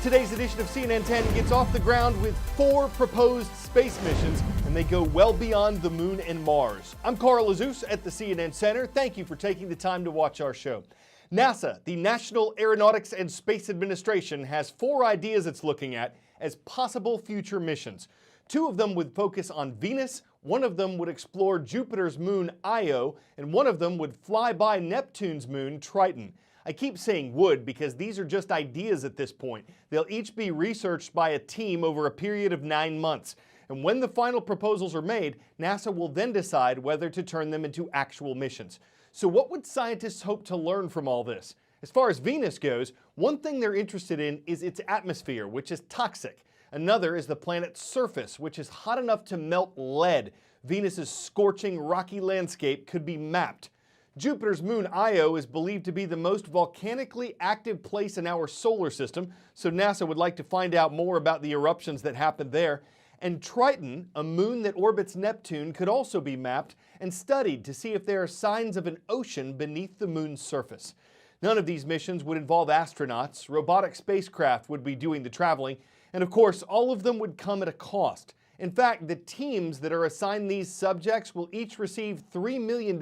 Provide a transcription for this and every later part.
Today's edition of CNN 10 gets off the ground with 4 proposed space missions, and they go well beyond the moon and Mars. I'm Carl Azuz at the CNN Center. Thank you for taking the time to watch our show. NASA, the National Aeronautics and Space Administration, has 4 ideas it's looking at as possible future missions. 2 of them would focus on Venus, 1 of them would explore Jupiter's moon Io, and 1 of them would fly by Neptune's moon Triton. I keep saying would because these are just ideas at this point. They'll each be researched by a team over a period of 9 months. And when the final proposals are made, NASA will then decide whether to turn them into actual missions. So what would scientists hope to learn from all this? As far as Venus goes, one thing they're interested in is its atmosphere, which is toxic. Another is the planet's surface, which is hot enough to melt lead. Venus's scorching rocky landscape could be mapped. Jupiter's moon Io is believed to be the most volcanically active place in our solar system, so NASA would like to find out more about the eruptions that happened there. And Triton, a moon that orbits Neptune, could also be mapped and studied to see if there are signs of an ocean beneath the moon's surface. None of these missions would involve astronauts. Robotic spacecraft would be doing the traveling, and of course, all of them would come at a cost. In fact, the teams that are assigned these subjects will each receive $3 million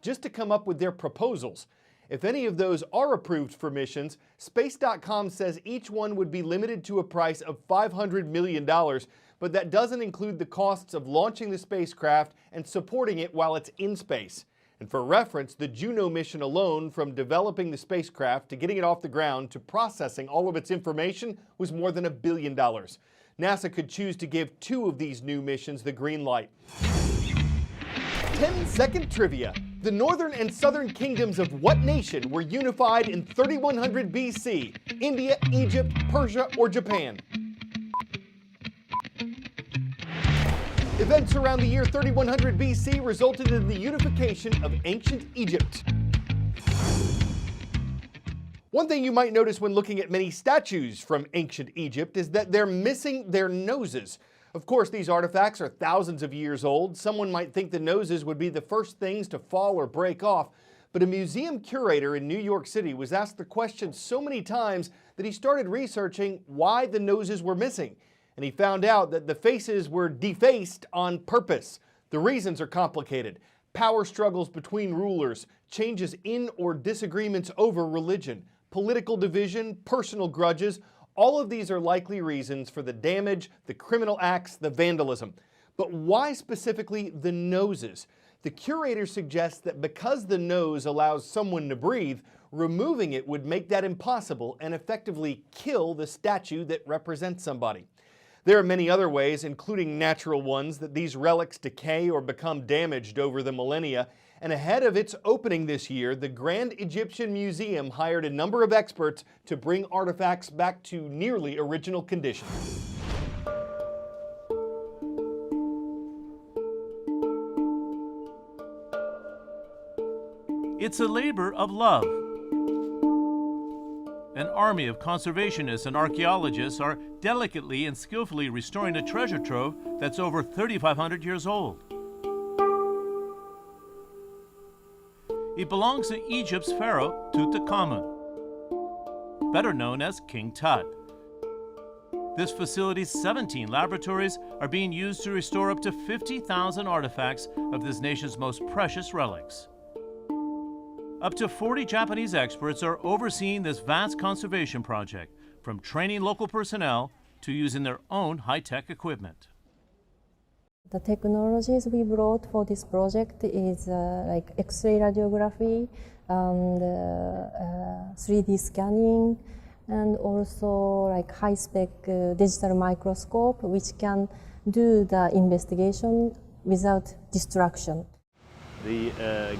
just to come up with their proposals. If any of those are approved for missions, Space.com says each one would be limited to a price of $500 million, but that doesn't include the costs of launching the spacecraft and supporting it while it's in space. And for reference, the Juno mission alone, from developing the spacecraft to getting it off the ground to processing all of its information, was more than $1 billion. NASA could choose to give 2 of these new missions the green light. 10-second trivia. The northern and southern kingdoms of what nation were unified in 3100 BC? India, Egypt, Persia, or Japan? Events around the year 3100 BC resulted in the unification of ancient Egypt. One thing you might notice when looking at many statues from ancient Egypt is that they're missing their noses. Of course, these artifacts are thousands of years old. Someone might think the noses would be the first things to fall or break off, but a museum curator in New York City was asked the question so many times that he started researching why the noses were missing. And he found out that the faces were defaced on purpose. The reasons are complicated. Power struggles between rulers, changes in or disagreements over religion, political division, personal grudges. All of these are likely reasons for the damage, the criminal acts, the vandalism. But why specifically the noses? The curator suggests that because the nose allows someone to breathe, removing it would make that impossible and effectively kill the statue that represents somebody. There are many other ways, including natural ones, that these relics decay or become damaged over the millennia. And ahead of its opening this year, the Grand Egyptian Museum hired a number of experts to bring artifacts back to nearly original condition. It's a labor of love. An army of conservationists and archaeologists are delicately and skillfully restoring a treasure trove that's over 3,500 years old. It belongs to Egypt's pharaoh Tutankhamun, better known as King Tut. This facility's 17 laboratories are being used to restore up to 50,000 artifacts of this nation's most precious relics. Up to 40 Japanese experts are overseeing this vast conservation project, from training local personnel to using their own high-tech equipment. The technologies we brought for this project is like X-ray radiography, and 3D scanning, and also like high-spec digital microscope, which can do the investigation without distraction. The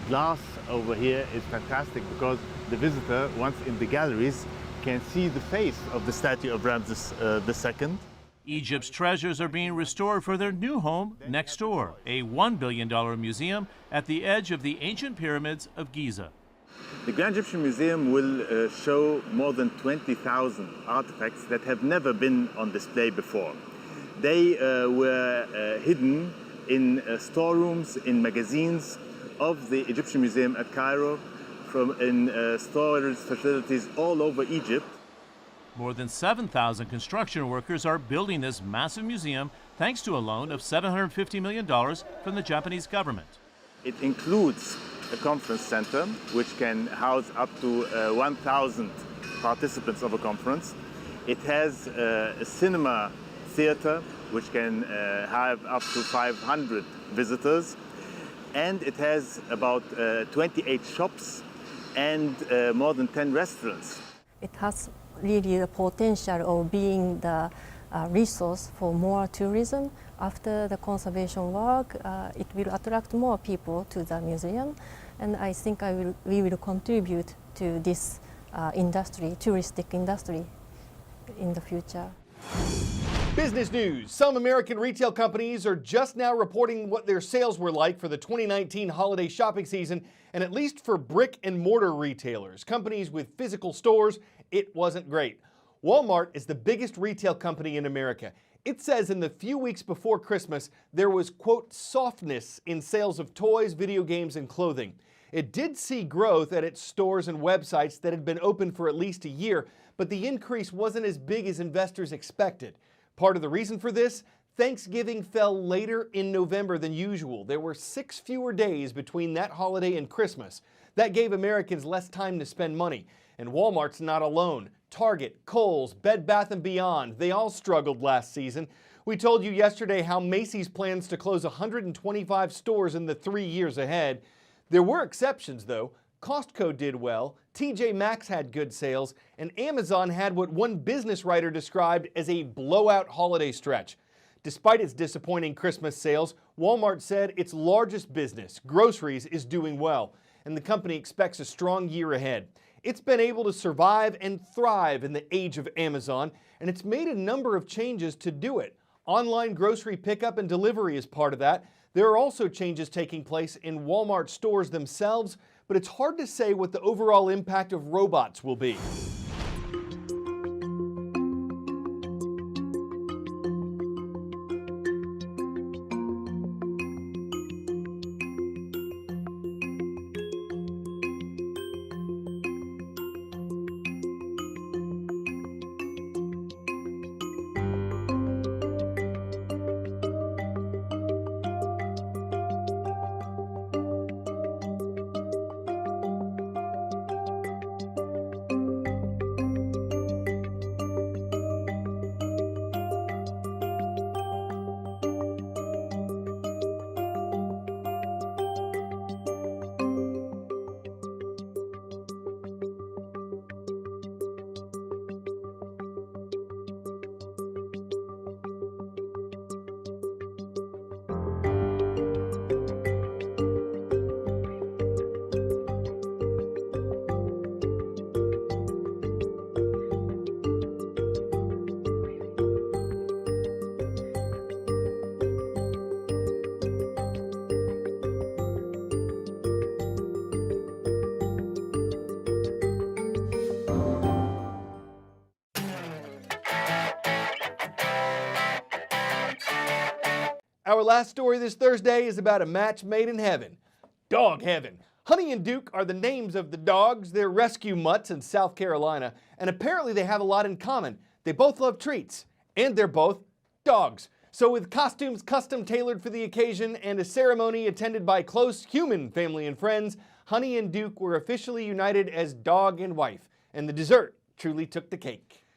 glass over here is fantastic because the visitor, once in the galleries, can see the face of the statue of Ramses II. Egypt's treasures are being restored for their new home next door, a $1 billion museum at the edge of the ancient pyramids of Giza. The Grand Egyptian Museum will show more than 20,000 artifacts that have never been on display before. They were hidden in storerooms, in magazines of the Egyptian Museum at Cairo, in storage facilities all over Egypt. More than 7,000 construction workers are building this massive museum thanks to a loan of $750 million from the Japanese government. It includes a conference center which can house up to 1,000 participants of a conference. It has a cinema theater which can have up to 500 visitors, and it has about 28 shops and more than 10 restaurants. It has really the potential of being the resource for more tourism. After the conservation work, it will attract more people to the museum, and I think we will contribute to this industry, touristic industry, in the future. Business news. Some American retail companies are just now reporting what their sales were like for the 2019 holiday shopping season, and at least for brick and mortar retailers, companies with physical stores, it wasn't great. Walmart is the biggest retail company in America. It says in the few weeks before Christmas, there was, quote, softness in sales of toys, video games, and clothing. It did see growth at its stores and websites that had been open for at least a year, but the increase wasn't as big as investors expected. Part of the reason for this? Thanksgiving fell later in November than usual. There were 6 fewer days between that holiday and Christmas. That gave Americans less time to spend money. And Walmart's not alone. Target, Kohl's, Bed Bath & Beyond, they all struggled last season. We told you yesterday how Macy's plans to close 125 stores in the 3 years ahead. There were exceptions, though. Costco did well, TJ Maxx had good sales, and Amazon had what one business writer described as a blowout holiday stretch. Despite its disappointing Christmas sales, Walmart said its largest business, groceries, is doing well, and the company expects a strong year ahead. It's been able to survive and thrive in the age of Amazon, and it's made a number of changes to do it. Online grocery pickup and delivery is part of that. There are also changes taking place in Walmart stores themselves, but it's hard to say what the overall impact of robots will be. Our last story this Thursday is about a match made in heaven. Dog heaven. Honey and Duke are the names of the dogs. They're rescue mutts in South Carolina, and apparently they have a lot in common. They both love treats, and they're both dogs. So with costumes custom tailored for the occasion and a ceremony attended by close human family and friends, Honey and Duke were officially united as dog and wife, and the dessert truly took the cake.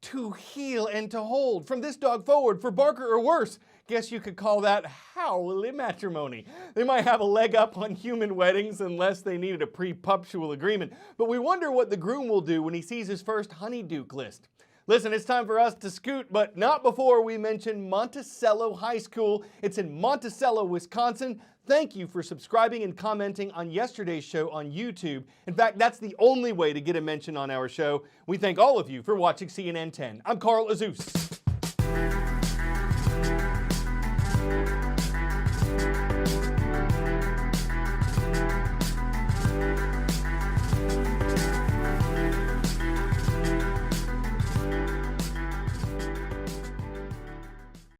To heel and to hold, from this dog forward, for Barker or worse. Guess you could call that howly matrimony. They might have a leg up on human weddings unless they needed a pre-puptial agreement, but we wonder what the groom will do when he sees his first Honey Duke list. Listen, it's time for us to scoot, but not before we mention Monticello High School. It's in Monticello, Wisconsin. Thank you for subscribing and commenting on yesterday's show on YouTube. In fact, that's the only way to get a mention on our show. We thank all of you for watching CNN 10. I'm Carl Azuz.